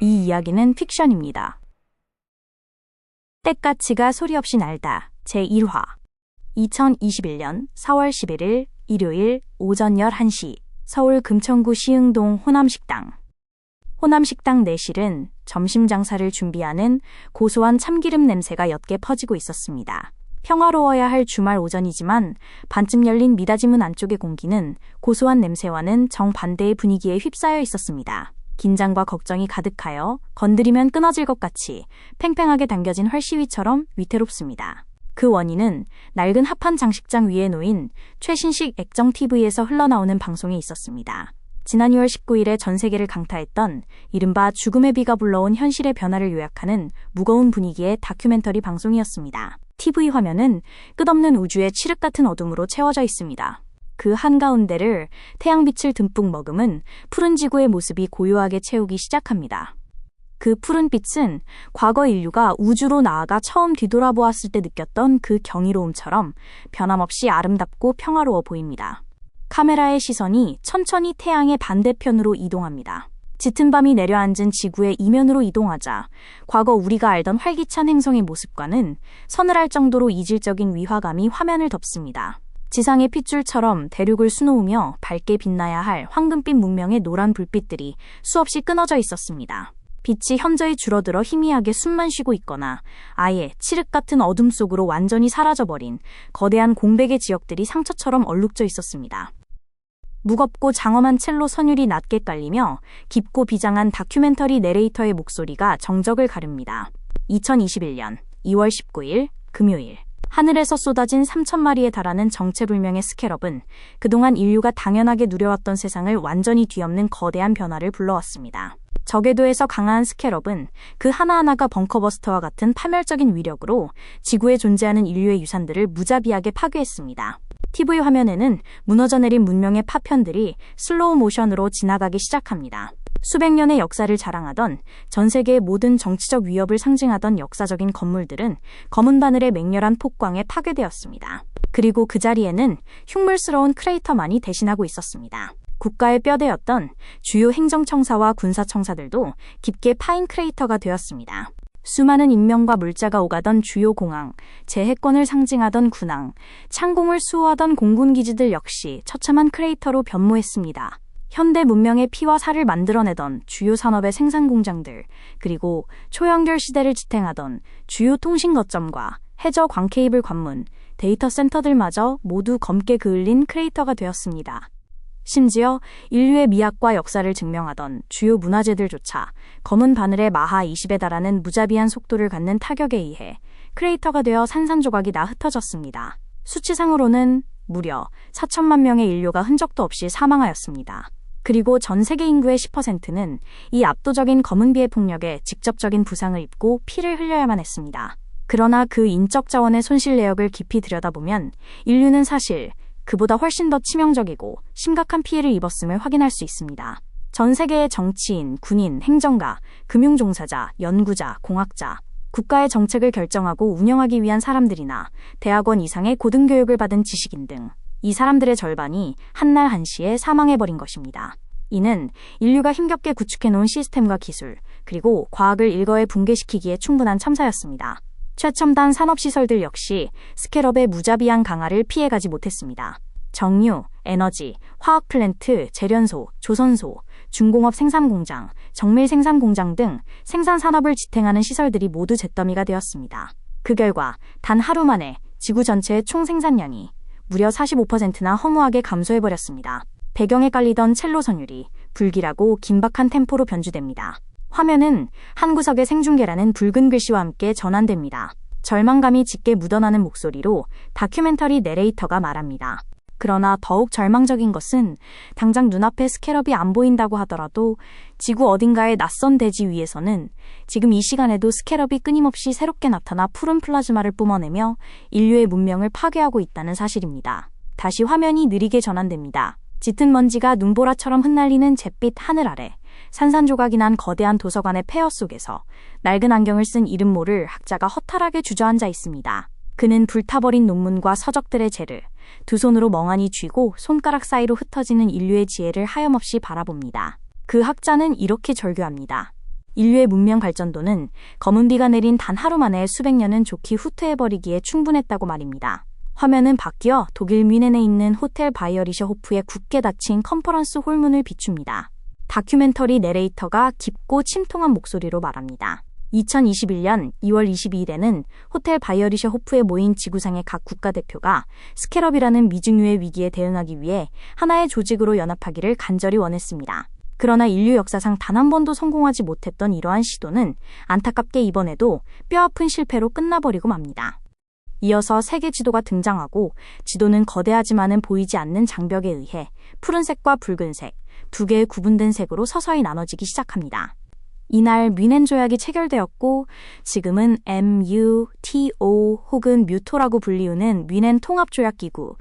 이 이야기는 픽션입니다. 때까치가 소리 없이 날다 제1화 2021년 4월 11일 일요일 오전 11시 서울 금천구 시흥동 호남식당. 호남식당 내실은 점심 장사를 준비하는 고소한 참기름 냄새가 옅게 퍼지고 있었습니다. 평화로워야 할 주말 오전이지만 반쯤 열린 미닫이 문 안쪽의 공기는 고소한 냄새와는 정반대의 분위기에 휩싸여 있었습니다. 긴장과 걱정이 가득하여 건드리면 끊어질 것 같이 팽팽하게 당겨진 활시위처럼 위태롭습니다. 그 원인은 낡은 합판 장식장 위에 놓인 최신식 액정 TV에서 흘러나오는 방송에 있었습니다. 지난 2월 19일에 전 세계를 강타했던 이른바 죽음의 비가 불러온 현실의 변화를 요약하는 무거운 분위기의 다큐멘터리 방송이었습니다. TV 화면은 끝없는 우주의 칠흑 같은 어둠으로 채워져 있습니다. 그 한가운데를 태양빛을 듬뿍 머금은 푸른 지구의 모습이 고요하게 채우기 시작합니다. 그 푸른 빛은 과거 인류가 우주로 나아가 처음 뒤돌아보았을 때 느꼈던 그 경이로움처럼 변함없이 아름답고 평화로워 보입니다. 카메라의 시선이 천천히 태양의 반대편으로 이동합니다. 짙은 밤이 내려앉은 지구의 이면으로 이동하자 과거 우리가 알던 활기찬 행성의 모습과는 서늘할 정도로 이질적인 위화감이 화면을 덮습니다. 지상의 핏줄처럼 대륙을 수놓으며 밝게 빛나야 할 황금빛 문명의 노란 불빛들이 수없이 끊어져 있었습니다. 빛이 현저히 줄어들어 희미하게 숨만 쉬고 있거나 아예 칠흑 같은 어둠 속으로 완전히 사라져버린 거대한 공백의 지역들이 상처처럼 얼룩져 있었습니다. 무겁고 장엄한 첼로 선율이 낮게 깔리며 깊고 비장한 다큐멘터리 내레이터의 목소리가 정적을 가릅니다. 2021년 2월 19일 금요일 하늘에서 쏟아진 3,000마리에 달하는 정체불명의 스캐럽은 그동안 인류가 당연하게 누려왔던 세상을 완전히 뒤엎는 거대한 변화를 불러왔습니다. 저궤도에서 강한 스캐럽은 그 하나하나가 벙커버스터와 같은 파멸적인 위력으로 지구에 존재하는 인류의 유산들을 무자비하게 파괴했습니다. TV 화면에는 무너져 내린 문명의 파편들이 슬로우 모션으로 지나가기 시작합니다. 수백 년의 역사를 자랑하던 전 세계의 모든 정치적 위협을 상징하던 역사적인 건물들은 검은 바늘의 맹렬한 폭광에 파괴되었습니다. 그리고 그 자리에는 흉물스러운 크레이터만이 대신하고 있었습니다. 국가의 뼈대였던 주요 행정청사와 군사청사들도 깊게 파인 크레이터가 되었습니다. 수많은 인명과 물자가 오가던 주요 공항, 재해권을 상징하던 군항, 창공을 수호하던 공군기지들 역시 처참한 크레이터로 변모했습니다. 현대 문명의 피와 살을 만들어내던 주요 산업의 생산 공장들, 그리고 초연결 시대를 지탱하던 주요 통신 거점과 해저 광케이블 관문, 데이터 센터들마저 모두 검게 그을린 크레이터가 되었습니다. 심지어 인류의 미학과 역사를 증명하던 주요 문화재들조차 검은 바늘의 마하 20에 달하는 무자비한 속도를 갖는 타격에 의해 크레이터가 되어 산산조각이 나 흩어졌습니다. 수치상으로는 무려 4천만 명의 인류가 흔적도 없이 사망하였습니다. 그리고 전 세계 인구의 10%는 이 압도적인 검은 비의 폭력에 직접적인 부상을 입고 피를 흘려야만 했습니다. 그러나 그 인적 자원의 손실 내역을 깊이 들여다보면 인류는 사실 그보다 훨씬 더 치명적이고 심각한 피해를 입었음을 확인할 수 있습니다. 전 세계의 정치인, 군인, 행정가, 금융종사자, 연구자, 공학자, 국가의 정책을 결정하고 운영하기 위한 사람들이나 대학원 이상의 고등교육을 받은 지식인 등 이 사람들의 절반이 한날 한시에 사망해버린 것입니다. 이는 인류가 힘겹게 구축해놓은 시스템과 기술, 그리고 과학을 일거에 붕괴시키기에 충분한 참사였습니다. 최첨단 산업시설들 역시 스캐럽의 무자비한 강화를 피해가지 못했습니다. 정유, 에너지, 화학플랜트, 재련소, 조선소, 중공업 생산공장, 정밀 생산공장 등 생산산업을 지탱하는 시설들이 모두 잿더미가 되었습니다. 그 결과 단 하루 만에 지구 전체의 총 생산량이 무려 45%나 허무하게 감소해버렸습니다. 배경에 깔리던 첼로 선율이 불길하고 긴박한 템포로 변주됩니다. 화면은 한 구석의 생중계라는 붉은 글씨와 함께 전환됩니다. 절망감이 짙게 묻어나는 목소리로 다큐멘터리 내레이터가 말합니다. 그러나 더욱 절망적인 것은 당장 눈앞에 스캐럽이 안 보인다고 하더라도 지구 어딘가의 낯선 대지 위에서는 지금 이 시간에도 스캐럽이 끊임없이 새롭게 나타나 푸른 플라즈마를 뿜어내며 인류의 문명을 파괴하고 있다는 사실입니다. 다시 화면이 느리게 전환됩니다. 짙은 먼지가 눈보라처럼 흩날리는 잿빛 하늘 아래 산산조각이 난 거대한 도서관의 폐허 속에서 낡은 안경을 쓴 이름 모를 학자가 허탈하게 주저앉아 있습니다. 그는 불타버린 논문과 서적들의 재를 두 손으로 멍하니 쥐고 손가락 사이로 흩어지는 인류의 지혜를 하염없이 바라봅니다. 그 학자는 이렇게 절규합니다. 인류의 문명 발전도는 검은 비가 내린 단 하루 만에 수백 년은 좋게 후퇴해버리기에 충분했다고 말입니다. 화면은 바뀌어 독일 뮌헨에 있는 호텔 바이어리셔 호프에 굳게 닫힌 컨퍼런스 홀문을 비춥니다. 다큐멘터리 내레이터가 깊고 침통한 목소리로 말합니다. 2021년 2월 22일에는 호텔 바이어리셔 호프에 모인 지구상의 각 국가대표가 스캐럽이라는 미증유의 위기에 대응하기 위해 하나의 조직으로 연합하기를 간절히 원했습니다. 그러나 인류 역사상 단 한 번도 성공하지 못했던 이러한 시도는 안타깝게 이번에도 뼈아픈 실패로 끝나버리고 맙니다. 이어서 세계 지도가 등장하고 지도는 거대하지만은 보이지 않는 장벽에 의해 푸른색과 붉은색, 두 개의 구분된 색으로 서서히 나눠지기 시작합니다. 이날 뮌헨 조약이 체결되었고 지금은 MUTO 혹은 뮤토라고 불리우는 뮌헨 통합조약기구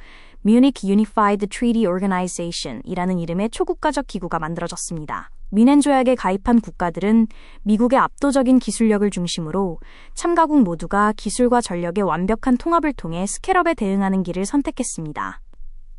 Munich Unified Treaty Organization 이라는 이름의 초국가적 기구가 만들어졌습니다. 뮌헨 조약에 가입한 국가들은 미국의 압도적인 기술력을 중심으로 참가국 모두가 기술과 전력의 완벽한 통합을 통해 스캐럽에 대응하는 길을 선택했습니다.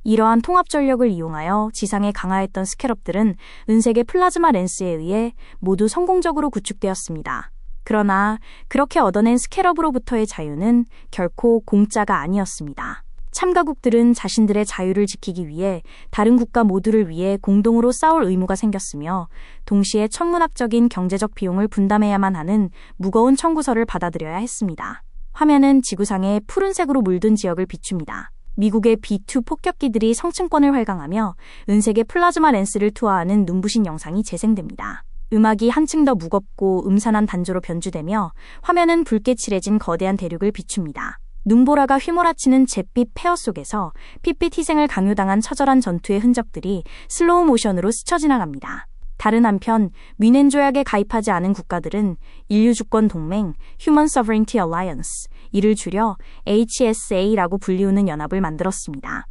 이러한 통합 전력을 이용하여 지상에 강화했던 스캐럽들은 은색의 플라즈마 렌스에 의해 모두 성공적으로 구축되었습니다. 그러나 그렇게 얻어낸 스캐럽으로부터의 자유는 결코 공짜가 아니었습니다. 참가국들은 자신들의 자유를 지키기 위해 다른 국가 모두를 위해 공동으로 싸울 의무가 생겼으며 동시에 천문학적인 경제적 비용을 분담해야만 하는 무거운 청구서를 받아들여야 했습니다. 화면은 지구상의 푸른색으로 물든 지역을 비춥니다. 미국의 B-2 폭격기들이 성층권을 활강하며 은색의 플라즈마 렌스를 투하하는 눈부신 영상이 재생됩니다. 음악이 한층 더 무겁고 음산한 단조로 변주되며 화면은 붉게 칠해진 거대한 대륙을 비춥니다. 눈보라가 휘몰아치는 잿빛 폐허 속에서 핏빛 희생을 강요당한 처절한 전투의 흔적들이 슬로우 모션으로 스쳐 지나갑니다. 다른 한편 뮌헨 조약에 가입하지 않은 국가들은 인류주권 동맹 Human Sovereignty Alliance, 이를 줄여 HSA라고 불리우는 연합을 만들었습니다.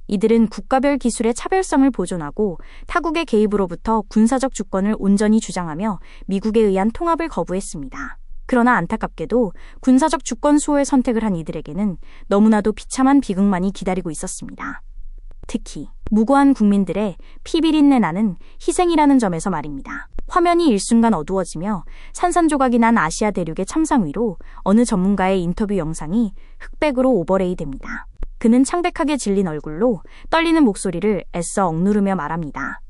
이들은 국가별 기술의 차별성을 보존하고 타국의 개입으로부터 군사적 주권을 온전히 주장하며 미국에 의한 통합을 거부했습니다. 그러나 안타깝게도 군사적 주권 수호의 선택을 한 이들에게는 너무나도 비참한 비극만이 기다리고 있었습니다. 특히 무고한 국민들의 피비린내 나는 희생이라는 점에서 말입니다. 화면이 일순간 어두워지며 산산조각이 난 아시아 대륙의 참상 위로 어느 전문가의 인터뷰 영상이 흑백으로 오버레이 됩니다. 그는 창백하게 질린 얼굴로 떨리는 목소리를 애써 억누르며 말합니다.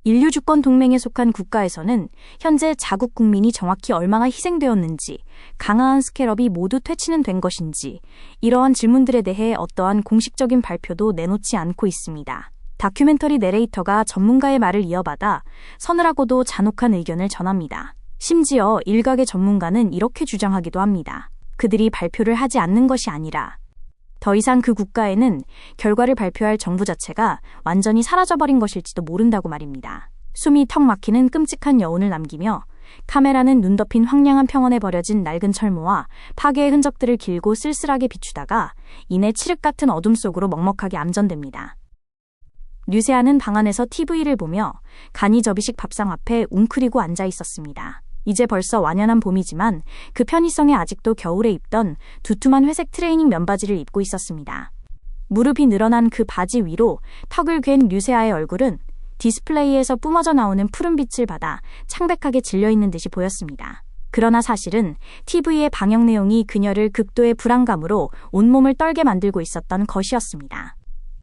인류주권 동맹에 속한 국가에서는 현재 자국 국민이 정확히 얼마나 희생되었는지, 강화한 스캐럽이 모두 퇴치는 된 것인지 이러한 질문들에 대해 어떠한 공식적인 발표도 내놓지 않고 있습니다. 다큐멘터리 내레이터가 전문가의 말을 이어받아 서늘하고도 잔혹한 의견을 전합니다. 심지어 일각의 전문가는 이렇게 주장하기도 합니다. 그들이 발표를 하지 않는 것이 아니라 더 이상 그 국가에는 결과를 발표할 정부 자체가 완전히 사라져버린 것일지도 모른다고 말입니다. 숨이 턱 막히는 끔찍한 여운을 남기며 카메라는 눈 덮인 황량한 평원에 버려진 낡은 철모와 파괴의 흔적들을 길고 쓸쓸하게 비추다가 이내 칠흑 같은 어둠 속으로 먹먹하게 암전됩니다. 류세아는 방 안에서 TV를 보며 간이 접이식 밥상 앞에 웅크리고 앉아 있었습니다. 이제 벌써 완연한 봄이지만 그 편의성에 아직도 겨울에 입던 두툼한 회색 트레이닝 면바지를 입고 있었습니다. 무릎이 늘어난 그 바지 위로 턱을 괜 류세아의 얼굴은 디스플레이에서 뿜어져 나오는 푸른 빛을 받아 창백하게 질려있는 듯이 보였습니다. 그러나 사실은 TV의 방영 내용이 그녀를 극도의 불안감으로 온몸을 떨게 만들고 있었던 것이었습니다.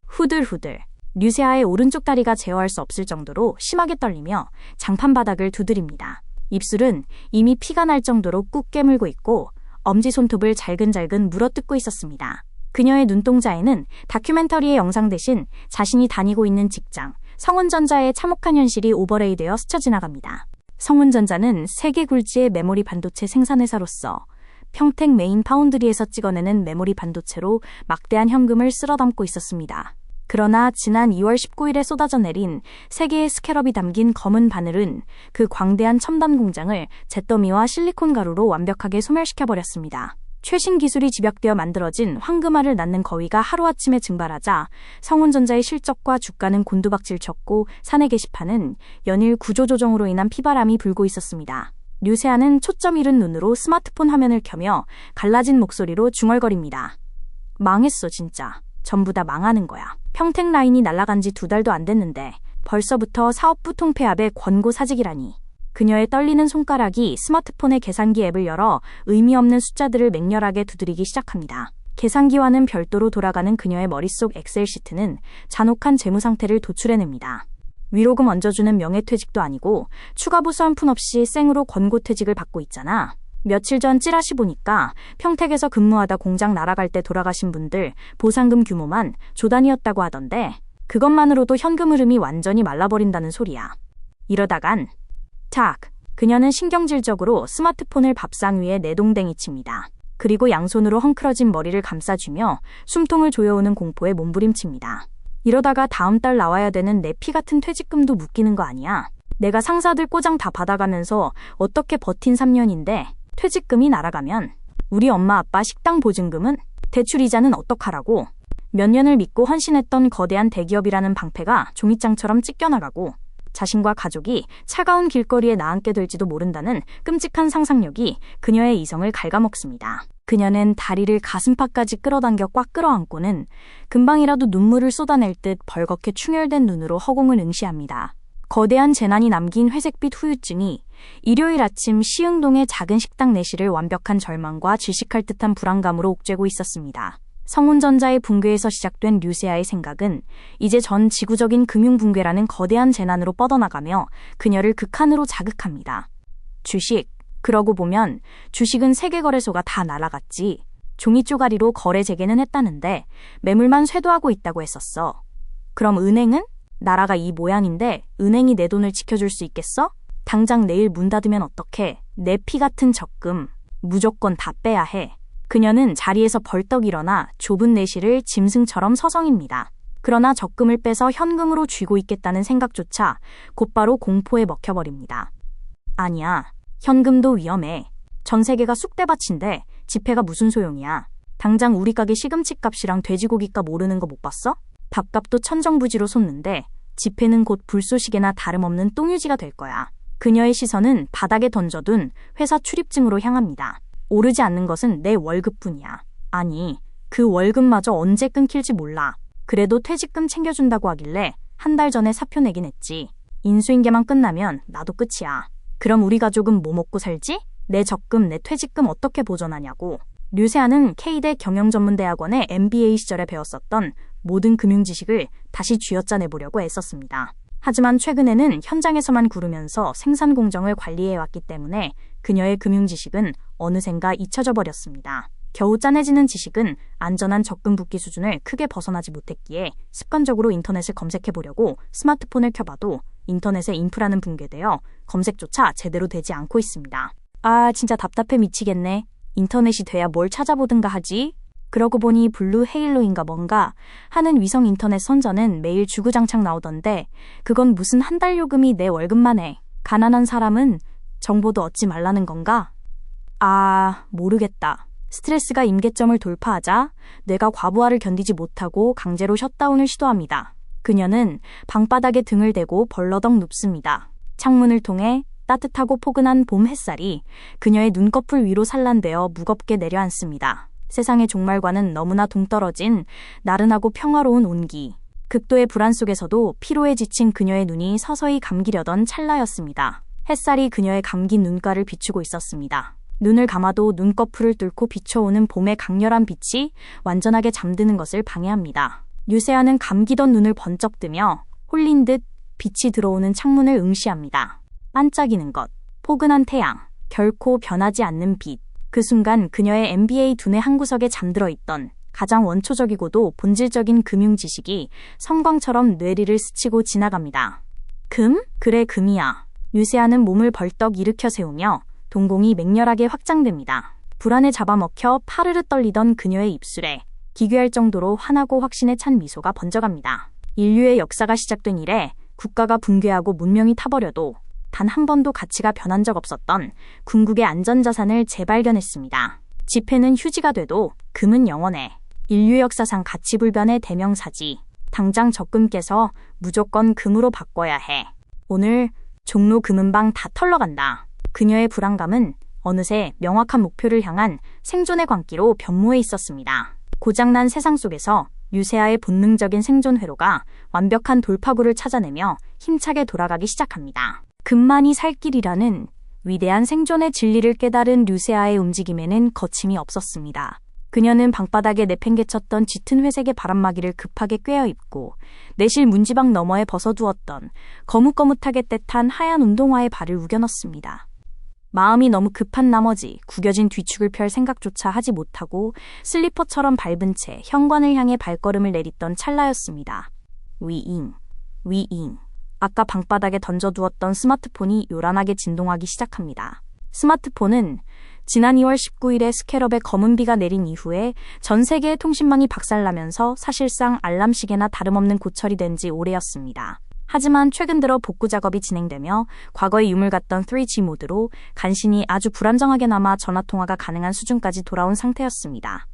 후들후들 류세아의 오른쪽 다리가 제어할 수 없을 정도로 심하게 떨리며 장판 바닥을 두드립니다. 입술은 이미 피가 날 정도로 꾹 깨물고 있고 엄지손톱을 잘근잘근 물어뜯고 있었습니다. 그녀의 눈동자에는 다큐멘터리의 영상 대신 자신이 다니고 있는 직장, 성운전자의 참혹한 현실이 오버레이되어 스쳐 지나갑니다. 성운전자는 세계 굴지의 메모리 반도체 생산회사로서 평택 메인 파운드리에서 찍어내는 메모리 반도체로 막대한 현금을 쓸어담고 있었습니다. 그러나 지난 2월 19일에 쏟아져 내린 세계의 스캐럽이 담긴 검은 바늘은 그 광대한 첨단 공장을 잿더미와 실리콘 가루로 완벽하게 소멸시켜버렸습니다. 최신 기술이 집약되어 만들어진 황금알을 낳는 거위가 하루아침에 증발하자 성운전자의 실적과 주가는 곤두박질 쳤고 사내 게시판은 연일 구조조정으로 인한 피바람이 불고 있었습니다. 류세아는 초점 잃은 눈으로 스마트폰 화면을 켜며 갈라진 목소리로 중얼거립니다. 망했어 진짜. 전부 다 망하는 거야. 평택 라인이 날아간 지 2달도 안 됐는데 벌써부터 사업부 통폐합의 권고사직이라니. 그녀의 떨리는 손가락이 스마트폰의 계산기 앱을 열어 의미 없는 숫자들을 맹렬하게 두드리기 시작합니다. 계산기와는 별도로 돌아가는 그녀의 머릿속 엑셀 시트는 잔혹한 재무 상태를 도출해냅니다. 위로금 얹어주는 명예퇴직도 아니고 추가 부수 한 푼 없이 생으로 권고퇴직을 받고 있잖아. 며칠 전 찌라시 보니까 평택에서 근무하다 공장 날아갈 때 돌아가신 분들 보상금 규모만 조 단위였다고 하던데 그것만으로도 현금 흐름이 완전히 말라버린다는 소리야. 이러다간 그녀는 신경질적으로 스마트폰을 밥상 위에 내동댕이 칩니다. 그리고 양손으로 헝클어진 머리를 감싸주며 숨통을 조여오는 공포에 몸부림칩니다. 이러다가 다음 달 나와야 되는 내 피 같은 퇴직금도 묶이는 거 아니야? 내가 상사들 꼬장 다 받아가면서 어떻게 버틴 3년인데 퇴직금이 날아가면 우리 엄마 아빠 식당 보증금은? 대출 이자는 어떡하라고? 몇 년을 믿고 헌신했던 거대한 대기업이라는 방패가 종잇장처럼 찢겨나가고 자신과 가족이 차가운 길거리에 나앉게 될지도 모른다는 끔찍한 상상력이 그녀의 이성을 갉아먹습니다. 그녀는 다리를 가슴팍까지 끌어당겨 꽉 끌어안고는 금방이라도 눈물을 쏟아낼 듯 벌겋게 충혈된 눈으로 허공을 응시합니다. 거대한 재난이 남긴 회색빛 후유증이 일요일 아침 시흥동의 작은 식당 내실을 완벽한 절망과 질식할 듯한 불안감으로 옥죄고 있었습니다. 성운전자의 붕괴에서 시작된 류세아의 생각은 이제 전 지구적인 금융붕괴라는 거대한 재난으로 뻗어나가며 그녀를 극한으로 자극합니다. 주식, 그러고 보면 주식은 세계거래소가 다 날아갔지. 종이 쪼가리로 거래 재개는 했다는데 매물만 쇄도하고 있다고 했었어. 그럼 은행은? 나라가 이 모양인데 은행이 내 돈을 지켜줄 수 있겠어? 당장 내일 문 닫으면 어떡해. 내 피 같은 적금 무조건 다 빼야 해. 그녀는 자리에서 벌떡 일어나 좁은 내실을 짐승처럼 서성입니다. 그러나 적금을 빼서 현금으로 쥐고 있겠다는 생각조차 곧바로 공포에 먹혀버립니다. 아니야. 현금도 위험해. 전 세계가 쑥대밭인데 지폐가 무슨 소용이야. 당장 우리 가게 시금치 값이랑 돼지고기 값 오르는 거 못 봤어? 밥값도 천정부지로 솟는데 지폐는 곧 불쏘시개나 다름없는 똥유지가 될 거야. 그녀의 시선은 바닥에 던져둔 회사 출입증으로 향합니다. 오르지 않는 것은 내 월급뿐이야. 아니, 그 월급마저 언제 끊길지 몰라. 그래도 퇴직금 챙겨준다고 하길래 한 달 전에 사표 내긴 했지. 인수인계만 끝나면 나도 끝이야. 그럼 우리 가족은 뭐 먹고 살지? 내 적금, 내 퇴직금 어떻게 보존하냐고. 류세아는 K대 경영전문대학원의 MBA 시절에 배웠었던 모든 금융지식을 다시 쥐어짜내보려고 애썼습니다. 하지만 최근에는 현장에서만 구르면서 생산 공정을 관리해왔기 때문에 그녀의 금융지식은 어느샌가 잊혀져 버렸습니다. 겨우 짜내지는 지식은 안전한 적금 붓기 수준을 크게 벗어나지 못했기에 습관적으로 인터넷을 검색해보려고 스마트폰을 켜봐도 인터넷의 인프라는 붕괴되어 검색조차 제대로 되지 않고 있습니다. 아, 진짜 답답해 미치겠네. 인터넷이 돼야 뭘 찾아보든가 하지? 그러고 보니 블루 헤일로인가 뭔가 하는 위성 인터넷 선전은 매일 주구장창 나오던데 그건 무슨 한 달 요금이 내 월급만 해. 가난한 사람은 정보도 얻지 말라는 건가? 아, 모르겠다. 스트레스가 임계점을 돌파하자 뇌가 과부하를 견디지 못하고 강제로 셧다운을 시도합니다. 그녀는 방바닥에 등을 대고 벌러덩 눕습니다. 창문을 통해 따뜻하고 포근한 봄 햇살이 그녀의 눈꺼풀 위로 산란되어 무겁게 내려앉습니다. 세상의 종말과는 너무나 동떨어진 나른하고 평화로운 온기. 극도의 불안 속에서도 피로에 지친 그녀의 눈이 서서히 감기려던 찰나였습니다. 햇살이 그녀의 감긴 눈가를 비추고 있었습니다. 눈을 감아도 눈꺼풀을 뚫고 비춰오는 봄의 강렬한 빛이 완전하게 잠드는 것을 방해합니다. 류세아는 감기던 눈을 번쩍 뜨며 홀린 듯 빛이 들어오는 창문을 응시합니다. 반짝이는 것, 포근한 태양, 결코 변하지 않는 빛. 그 순간 그녀의 MBA 두뇌 한구석에 잠들어 있던 가장 원초적이고도 본질적인 금융 지식이 섬광처럼 뇌리를 스치고 지나갑니다. 금? 그래, 금이야. 류세아는 몸을 벌떡 일으켜 세우며 동공이 맹렬하게 확장됩니다. 불안에 잡아먹혀 파르르 떨리던 그녀의 입술에 기괴할 정도로 환하고 확신에 찬 미소가 번져갑니다. 인류의 역사가 시작된 이래 국가가 붕괴하고 문명이 타버려도 단 한 번도 가치가 변한 적 없었던 궁극의 안전자산을 재발견했습니다. 지폐는 휴지가 돼도 금은 영원해. 인류 역사상 가치불변의 대명사지. 당장 적금 깨서 무조건 금으로 바꿔야 해. 오늘 종로 금은방 다 털러간다. 그녀의 불안감은 어느새 명확한 목표를 향한 생존의 광기로 변모해 있었습니다. 고장난 세상 속에서 류세아의 본능적인 생존 회로가 완벽한 돌파구를 찾아내며 힘차게 돌아가기 시작합니다. 금만이 살 길이라는 위대한 생존의 진리를 깨달은 류세아의 움직임에는 거침이 없었습니다. 그녀는 방바닥에 내팽개쳤던 짙은 회색의 바람막이를 급하게 꿰어입고 내실 문지방 너머에 벗어두었던 거뭇거뭇하게 떼탄 하얀 운동화에 발을 우겨넣습니다. 마음이 너무 급한 나머지 구겨진 뒤축을 펼 생각조차 하지 못하고 슬리퍼처럼 밟은 채 현관을 향해 발걸음을 내딛던 찰나였습니다. 위잉. 아까 방바닥에 던져두었던 스마트폰이 요란하게 진동하기 시작합니다. 스마트폰은 지난 2월 19일에 스캐럽에 검은 비가 내린 이후에 전 세계의 통신망이 박살나면서 사실상 알람 시계나 다름없는 고철이 된 지 오래였습니다. 하지만 최근 들어 복구 작업이 진행되며 과거의 유물 같던 3G 모드로 간신히 아주 불안정하게나마 전화통화가 가능한 수준까지 돌아온 상태였습니다.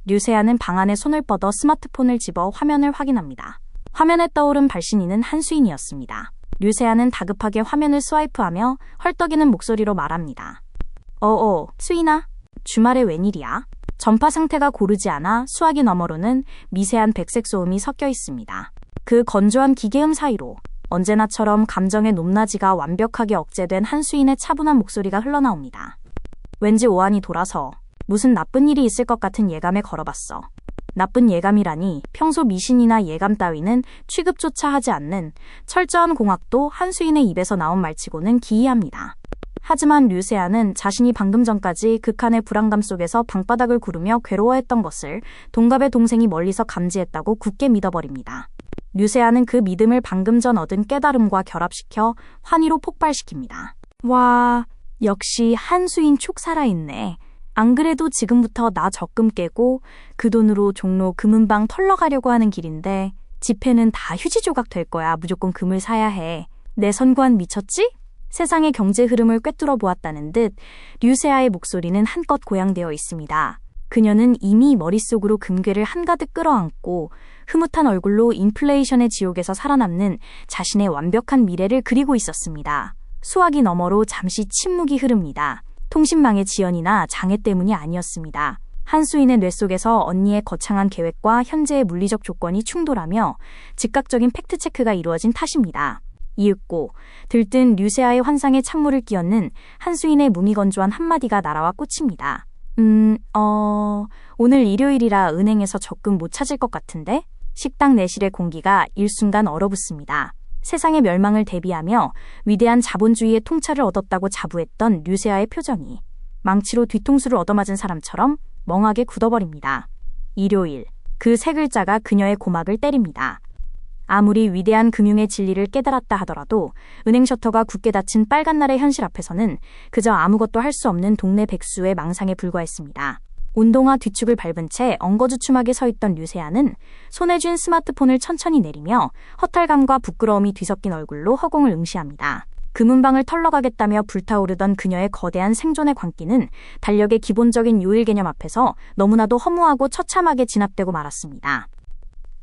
류세아는 방 안에 손을 뻗어 스마트폰을 집어 화면을 확인합니다. 화면에 떠오른 발신인은 한수인이었습니다. 류세아는 다급하게 화면을 스와이프하며 헐떡이는 목소리로 말합니다. 수인아, 주말에 웬일이야? 전파 상태가 고르지 않아 수화기 너머로는 미세한 백색 소음이 섞여 있습니다. 그 건조한 기계음 사이로 언제나처럼 감정의 높낮이가 완벽하게 억제된 한수인의 차분한 목소리가 흘러나옵니다. 왠지 오한이 돌아서 무슨 나쁜 일이 있을 것 같은 예감에 걸어봤어. 나쁜 예감이라니 평소 미신이나 예감 따위는 취급조차 하지 않는 철저한 공학도 한수인의 입에서 나온 말치고는 기이합니다. 하지만 류세아는 자신이 방금 전까지 극한의 불안감 속에서 방바닥을 구르며 괴로워했던 것을 동갑의 동생이 멀리서 감지했다고 굳게 믿어버립니다. 류세아는 그 믿음을 방금 전 얻은 깨달음과 결합시켜 환희로 폭발시킵니다. 와, 역시 한수인 촉 살아있네. 안 그래도 지금부터 나 적금 깨고 그 돈으로 종로 금은방 털러 가려고 하는 길인데 지폐는 다 휴지 조각 될 거야. 무조건 금을 사야 해. 내 선관 미쳤지? 세상의 경제 흐름을 꿰뚫어 보았다는 듯 류세아의 목소리는 한껏 고양되어 있습니다. 그녀는 이미 머릿속으로 금괴를 한가득 끌어안고 흐뭇한 얼굴로 인플레이션의 지옥에서 살아남는 자신의 완벽한 미래를 그리고 있었습니다. 수화기 너머로 잠시 침묵이 흐릅니다. 통신망의 지연이나 장애 때문이 아니었습니다. 한수인의 뇌 속에서 언니의 거창한 계획과 현재의 물리적 조건이 충돌하며 즉각적인 팩트체크가 이루어진 탓입니다. 이윽고 들뜬 류세아의 환상에 찬물을 끼얹는 한수인의 무미건조한 한마디가 날아와 꽂힙니다. 오늘 일요일이라 은행에서 적금 못 찾을 것 같은데? 식당 내실의 공기가 일순간 얼어붙습니다. 세상의 멸망을 대비하며 위대한 자본주의의 통찰을 얻었다고 자부했던 류세아의 표정이 망치로 뒤통수를 얻어맞은 사람처럼 멍하게 굳어버립니다. 일요일, 그 세 글자가 그녀의 고막을 때립니다. 아무리 위대한 금융의 진리를 깨달았다 하더라도 은행 셔터가 굳게 닫힌 빨간 날의 현실 앞에서는 그저 아무것도 할 수 없는 동네 백수의 망상에 불과했습니다. 운동화 뒤축을 밟은 채 엉거주춤하게 서 있던 류세아는 손에 쥔 스마트폰을 천천히 내리며 허탈감과 부끄러움이 뒤섞인 얼굴로 허공을 응시합니다. 금은방을 털러 가겠다며 불타오르던 그녀의 거대한 생존의 광기는 달력의 기본적인 요일 개념 앞에서 너무나도 허무하고 처참하게 진압되고 말았습니다.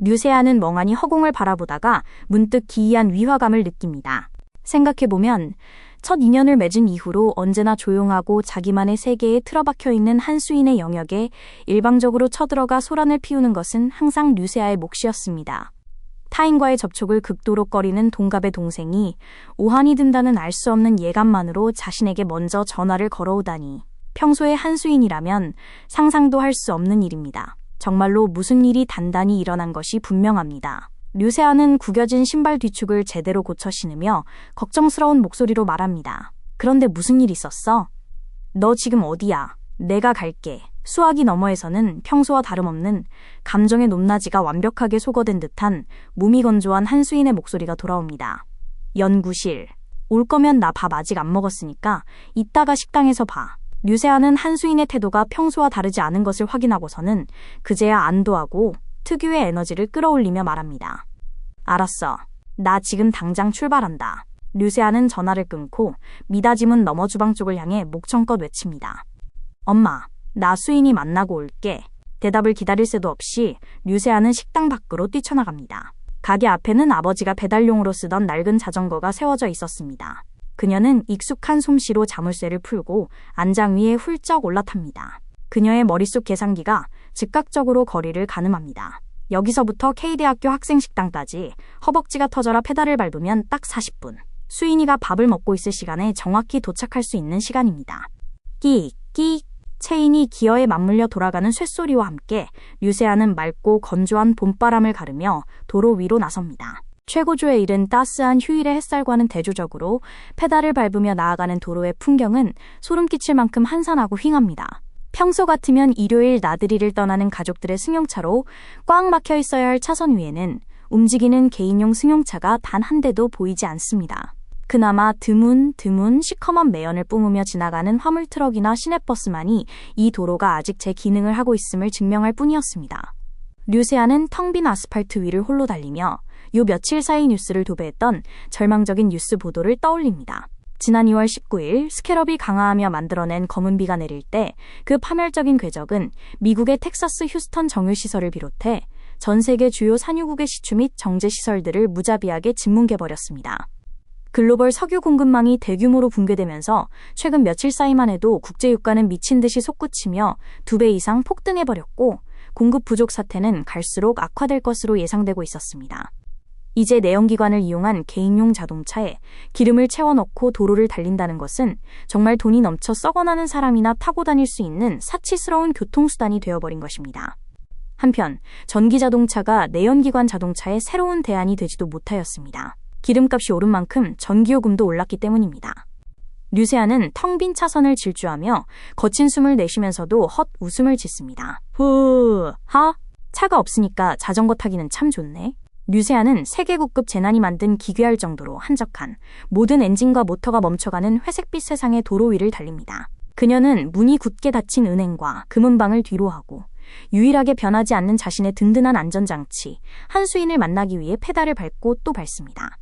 류세아는 멍하니 허공을 바라보다가 문득 기이한 위화감을 느낍니다. 생각해보면 첫 인연을 맺은 이후로 언제나 조용하고 자기만의 세계에 틀어박혀 있는 한수인의 영역에 일방적으로 쳐들어가 소란을 피우는 것은 항상 류세아의 몫이었습니다. 타인과의 접촉을 극도로 꺼리는 동갑의 동생이 오한이 든다는 알 수 없는 예감만으로 자신에게 먼저 전화를 걸어오다니 평소의 한수인이라면 상상도 할 수 없는 일입니다. 정말로 무슨 일이 단단히 일어난 것이 분명합니다. 류세아는 구겨진 신발 뒤축을 제대로 고쳐 신으며 걱정스러운 목소리로 말합니다. 그런데 무슨 일 있었어? 너 지금 어디야? 내가 갈게. 수화기 너머에서는 평소와 다름없는 감정의 높낮이가 완벽하게 소거된 듯한 무미건조한 한수인의 목소리가 돌아옵니다. 연구실. 올 거면 나 밥 아직 안 먹었으니까 이따가 식당에서 봐. 류세아는 한수인의 태도가 평소와 다르지 않은 것을 확인하고서는 그제야 안도하고 특유의 에너지를 끌어올리며 말합니다. 알았어. 나 지금 당장 출발한다. 류세아는 전화를 끊고 미닫이문 너머 주방 쪽을 향해 목청껏 외칩니다. 엄마, 나 수인이 만나고 올게. 대답을 기다릴 새도 없이 류세아는 식당 밖으로 뛰쳐나갑니다. 가게 앞에는 아버지가 배달용으로 쓰던 낡은 자전거가 세워져 있었습니다. 그녀는 익숙한 솜씨로 자물쇠를 풀고 안장 위에 훌쩍 올라탑니다. 그녀의 머릿속 계산기가 즉각적으로 거리를 가늠합니다. 여기서부터 K대학교 학생식당까지 허벅지가 터져라 페달을 밟으면 딱 40분. 수인이가 밥을 먹고 있을 시간에 정확히 도착할 수 있는 시간입니다. 끼익, 끼익. 체인이 기어에 맞물려 돌아가는 쇳소리와 함께 류세아는 맑고 건조한 봄바람을 가르며 도로 위로 나섭니다. 최고조에 이른 따스한 휴일의 햇살과는 대조적으로 페달을 밟으며 나아가는 도로의 풍경은 소름 끼칠 만큼 한산하고 휑합니다. 평소 같으면 일요일 나들이를 떠나는 가족들의 승용차로 꽉 막혀 있어야 할 차선 위에는 움직이는 개인용 승용차가 단 한 대도 보이지 않습니다. 그나마 드문 시커먼 매연을 뿜으며 지나가는 화물트럭이나 시내버스만이 이 도로가 아직 제 기능을 하고 있음을 증명할 뿐이었습니다. 류세아는 텅 빈 아스팔트 위를 홀로 달리며 요 며칠 사이 뉴스를 도배했던 절망적인 뉴스 보도를 떠올립니다. 지난 2월 19일 스캐럽이 강화하며 만들어낸 검은 비가 내릴 때 그 파멸적인 궤적은 미국의 텍사스 휴스턴 정유시설을 비롯해 전 세계 주요 산유국의 시추 및 정제시설들을 무자비하게 짓뭉개버렸습니다. 글로벌 석유 공급망이 대규모로 붕괴되면서 최근 며칠 사이만 해도 국제유가는 미친 듯이 솟구치며 2배 이상 폭등해버렸고 공급 부족 사태는 갈수록 악화될 것으로 예상되고 있었습니다. 이제 내연기관을 이용한 개인용 자동차에 기름을 채워넣고 도로를 달린다는 것은 정말 돈이 넘쳐 썩어나는 사람이나 타고 다닐 수 있는 사치스러운 교통수단이 되어버린 것입니다. 한편 전기자동차가 내연기관 자동차의 새로운 대안이 되지도 못하였습니다. 기름값이 오른 만큼 전기요금도 올랐기 때문입니다. 류세아는 텅 빈 차선을 질주하며 거친 숨을 내쉬면서도 헛 웃음을 짓습니다. 하? 차가 없으니까 자전거 타기는 참 좋네. 류세아는 세계국급 재난이 만든 기괴할 정도로 한적한 모든 엔진과 모터가 멈춰가는 회색빛 세상의 도로 위를 달립니다. 그녀는 문이 굳게 닫힌 은행과 금은방을 뒤로하고 유일하게 변하지 않는 자신의 든든한 안전장치, 한수인을 만나기 위해 페달을 밟고 또 밟습니다.